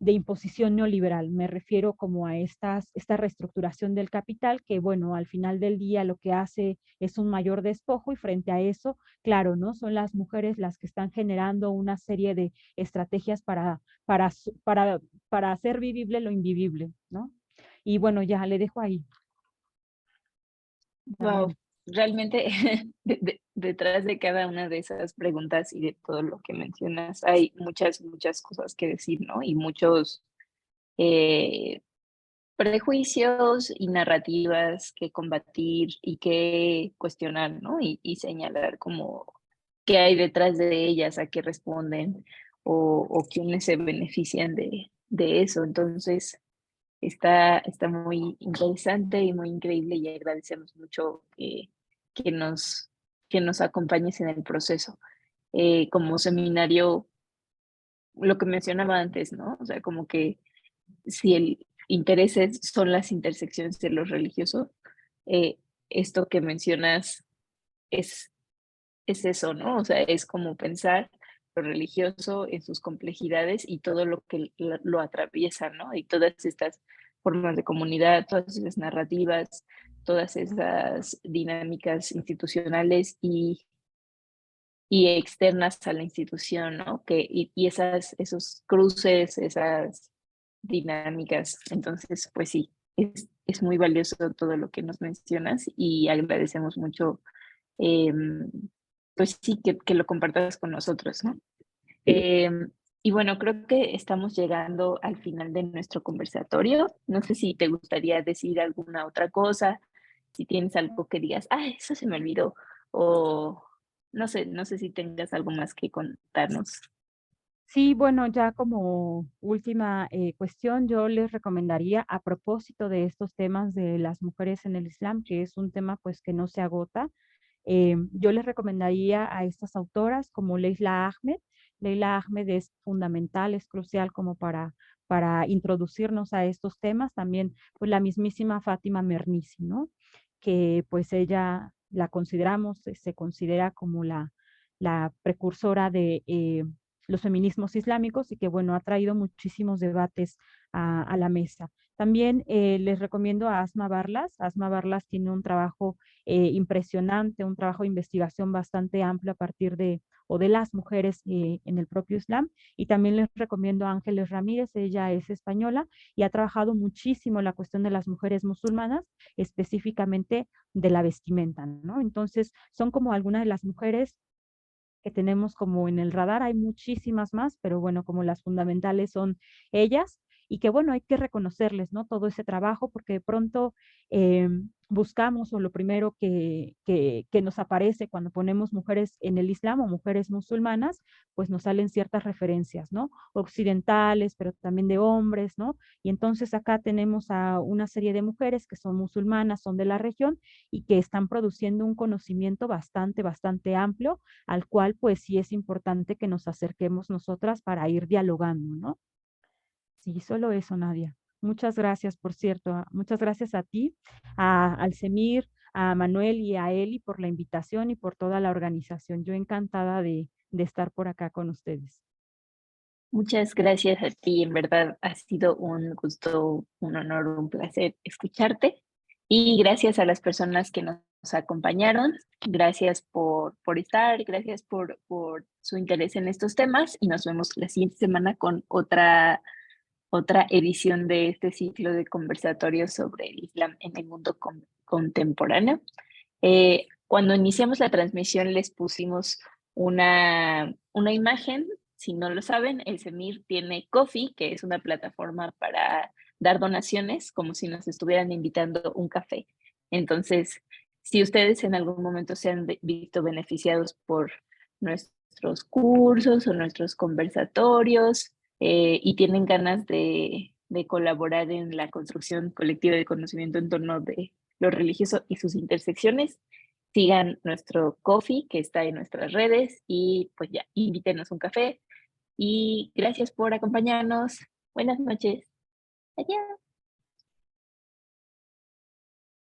de imposición neoliberal. Me refiero como a esta reestructuración del capital que, bueno, al final del día lo que hace es un mayor despojo y frente a eso, claro, ¿no? Son las mujeres las que están generando una serie de estrategias para hacer vivible lo invivible, ¿no? Y bueno, ya le dejo ahí Wow, también. realmente detrás de cada una de esas preguntas y de todo lo que mencionas hay muchas, muchas cosas que decir, ¿no? Y muchos eh, prejuicios y narrativas que combatir y que cuestionar, ¿no? Y señalar como qué hay detrás de ellas, a qué responden o quiénes se benefician de eso. Entonces, está muy interesante y muy increíble y agradecemos mucho que nos, que nos acompañes en el proceso. Como seminario, lo que mencionaba antes, ¿no? O sea, como que si el interés son las intersecciones de lo religioso, eh, esto que mencionas es, es eso, ¿no? O sea, es como pensar lo religioso en sus complejidades y todo lo que lo atraviesa, ¿no? Y todas estas formas de comunidad, todas esas narrativas, todas esas dinámicas institucionales y externas a la institución, ¿no? Y esos cruces, esas dinámicas. Entonces, pues sí, es muy valioso todo lo que nos mencionas y agradecemos mucho, em, pues sí, que lo compartas con nosotros, ¿no? Y bueno, creo que estamos llegando al final de nuestro conversatorio. No sé si te gustaría decir alguna otra cosa, si tienes algo que digas, ah, eso se me olvidó, o no sé si tengas algo más que contarnos. Sí, bueno, ya como última cuestión, yo les recomendaría a propósito de estos temas de las mujeres en el Islam, que es un tema pues que no se agota, yo les recomendaría a estas autoras como Leila Ahmed. Leila Ahmed es fundamental, es crucial como para introducirnos a estos temas. También pues la mismísima Fátima Mernissi, ¿no? Que pues ella la consideramos, se considera como la precursora de los feminismos islámicos y que bueno, ha traído muchísimos debates a la mesa. También les recomiendo a Asma Barlas. Asma Barlas tiene un trabajo impresionante, un trabajo de investigación bastante amplio a partir o de las mujeres en el propio Islam. Y también les recomiendo a Ángeles Ramírez, ella es española y ha trabajado muchísimo la cuestión de las mujeres musulmanas, específicamente de la vestimenta, ¿no? Entonces, son como algunas de las mujeres que tenemos como en el radar, hay muchísimas más, pero bueno, como las fundamentales son ellas. y que bueno, hay que reconocerles, ¿no? Todo ese trabajo porque de pronto buscamos o lo primero que nos aparece cuando ponemos mujeres en el Islam o mujeres musulmanas, pues nos salen ciertas referencias, ¿no? Occidentales, pero también de hombres, ¿no? Y entonces acá tenemos a una serie de mujeres que son musulmanas, son de la región y que están produciendo un conocimiento bastante amplio, al cual pues sí es importante que nos acerquemos nosotras para ir dialogando, ¿no? Sí, solo eso, Nadia. Muchas gracias, por cierto. Muchas gracias a ti, al Semir, a Manuel y a Eli por la invitación y por toda la organización. Yo encantada de estar por acá con ustedes. Muchas gracias a ti, en verdad ha sido un gusto, un honor, un placer escucharte. Y gracias a las personas que nos acompañaron, gracias por estar, gracias por su interés en estos temas y nos vemos la siguiente semana con otra edición de este ciclo de conversatorios sobre el Islam en el mundo contemporáneo. Cuando iniciamos la transmisión les pusimos una imagen. Si no lo saben, el Semir tiene Coffee, que es una plataforma para dar donaciones, como si nos estuvieran invitando un café. Entonces, si ustedes en algún momento se han visto beneficiados por nuestros cursos o nuestros conversatorios y tienen ganas de colaborar en la construcción colectiva de conocimiento en torno de lo religioso y sus intersecciones, sigan nuestro coffee que está en nuestras redes y pues ya, invítenos un café y gracias por acompañarnos. Buenas noches. Adiós.